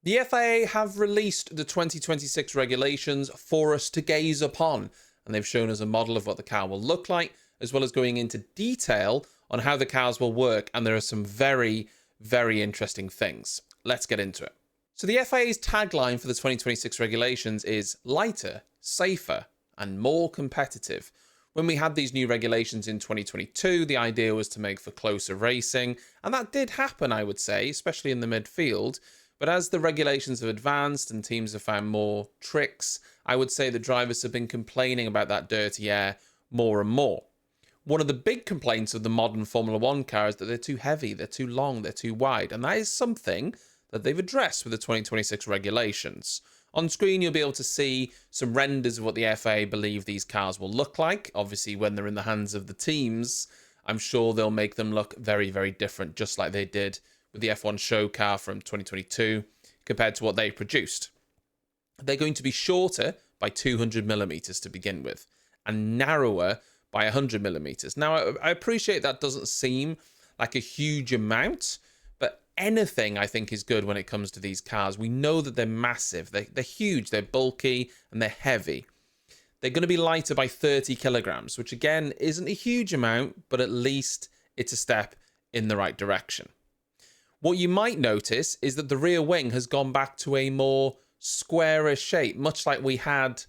The FIA have released the 2026 regulations for us to gaze upon, and they've shown us a model of what the car will look like, as well as going into detail on how the cars will work, and there are some very, very interesting things. Let's get into it. So the FIA's tagline for the 2026 regulations is lighter, safer, and more competitive. When we had these new regulations in 2022, the idea was to make for closer racing, and that did happen, I would say, especially in the midfield. But as the regulations have advanced and teams have found more tricks, I would say the drivers have been complaining about that dirty air more and more. One of the big complaints of the modern Formula One car is that they're too heavy, they're too long, they're too wide, and that is something that they've addressed with the 2026 regulations. On screen, you'll be able to see some renders of what the FIA believe these cars will look like. Obviously, when they're in the hands of the teams, I'm sure they'll make them look very, very different, just like they did with the F1 show car from 2022 compared to what they produced. They're going to be shorter by 200 millimeters to begin with and narrower by 100 millimeters. Now, I appreciate that doesn't seem like a huge amount, but anything I think is good when it comes to these cars. We know that they're massive, they're huge, they're bulky, and they're heavy. They're going to be lighter by 30 kilograms, which again isn't a huge amount, but at least it's a step in the right direction. What you might notice is that the rear wing has gone back to a more squarish shape, much like we had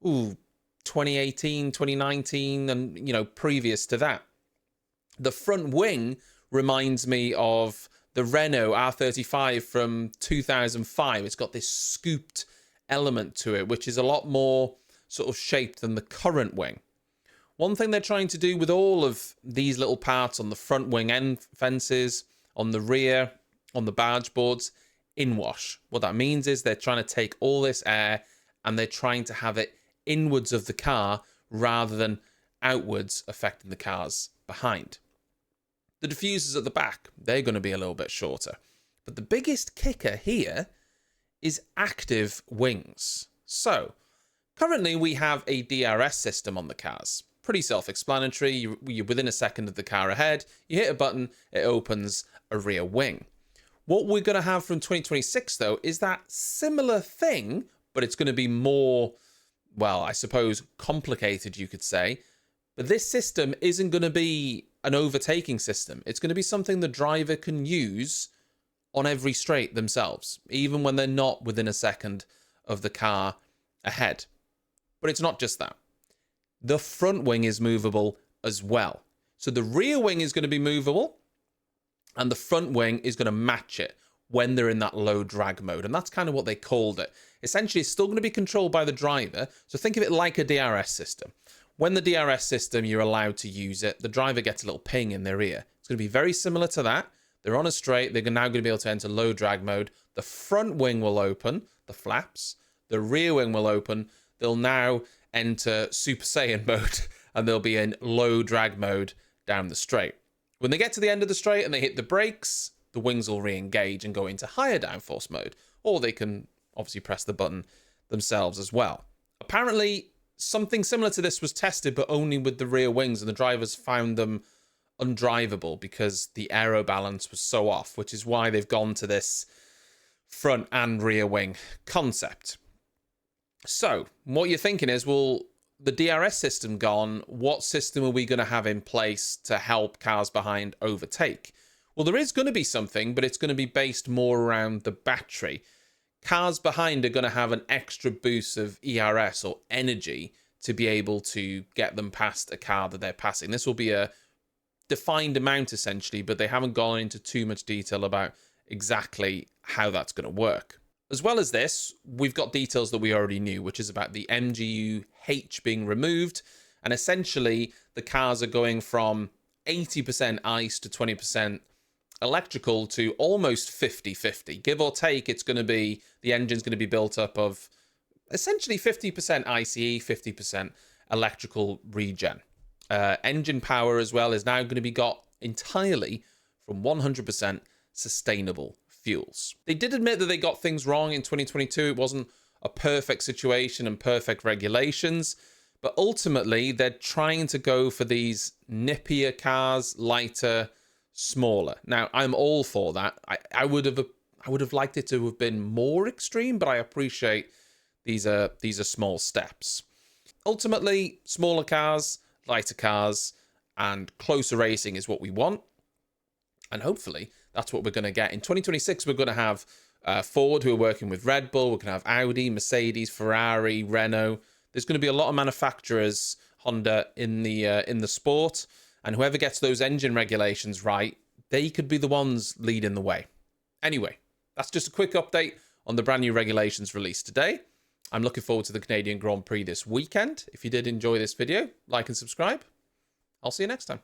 2018, 2019, and previous to that. The front wing reminds me of the Renault R35 from 2005. It's got this scooped element to it, which is a lot more sort of shaped than the current wing. One thing they're trying to do with all of these little parts on the front wing end fences, on the rear, on the barge boards, inwash. What that means is they're trying to take all this air and they're trying to have it inwards of the car rather than outwards, affecting the cars behind. The diffusers at the back, they're going to be a little bit shorter. But the biggest kicker here is active wings. So, currently we have a DRS system on the cars. Pretty self-explanatory. You're within a second of the car ahead. You hit a button, it opens a rear wing. What we're going to have from 2026, though, is that similar thing, but it's going to be more, well, I suppose, complicated, you could say. But this system isn't going to be an overtaking system. It's going to be something the driver can use on every straight themselves, even when they're not within a second of the car ahead. But it's not just that. The front wing is movable as well. So the rear wing is going to be movable, and the front wing is going to match it when they're in that low drag mode. And that's kind of what they called it. Essentially, it's still going to be controlled by the driver. So think of it like a DRS system. When the DRS system, you're allowed to use it, the driver gets a little ping in their ear. It's going to be very similar to that. They're on a straight. They're now going to be able to enter low drag mode. The front wing will open, the flaps. The rear wing will open. They'll now enter Super Saiyan mode, and they'll be in low drag mode down the straight. When they get to the end of the straight and they hit the brakes, the wings will re-engage and go into higher downforce mode, or they can obviously press the button themselves as well. Apparently, something similar to this was tested, but only with the rear wings, and the drivers found them undrivable because the aero balance was so off, which is why they've gone to this front and rear wing concept. So, what you're thinking is, well, the DRS system gone, what system are we going to have in place to help cars behind overtake? Well, there is going to be something, but it's going to be based more around the battery. Cars behind are going to have an extra boost of ERS or energy to be able to get them past a car that they're passing. This will be a defined amount, essentially, but they haven't gone into too much detail about exactly how that's going to work. As well as this, we've got details that we already knew, which is about the MGU-H being removed. And essentially, the cars are going from 80% ICE to 20% electrical to almost 50-50. Give or take, it's going to be, the engine's going to be built up of essentially 50% ICE, 50% electrical regen. Engine power as well is now going to be got entirely from 100% sustainable fuels. They did admit that they got things wrong in 2022. It wasn't a perfect situation and perfect regulations, but ultimately they're trying to go for these nippier cars, lighter, smaller. Now, I'm all for that. I would have I would have liked it to have been more extreme, but I appreciate these are small steps. Ultimately, smaller cars, lighter cars, and closer racing is what we want. And hopefully, that's what we're going to get. In 2026, we're going to have Ford, who are working with Red Bull. We're going to have Audi, Mercedes, Ferrari, Renault. There's going to be a lot of manufacturers, Honda, in the sport. And whoever gets those engine regulations right, they could be the ones leading the way. Anyway, that's just a quick update on the brand new regulations released today. I'm looking forward to the Canadian Grand Prix this weekend. If you did enjoy this video, like and subscribe. I'll see you next time.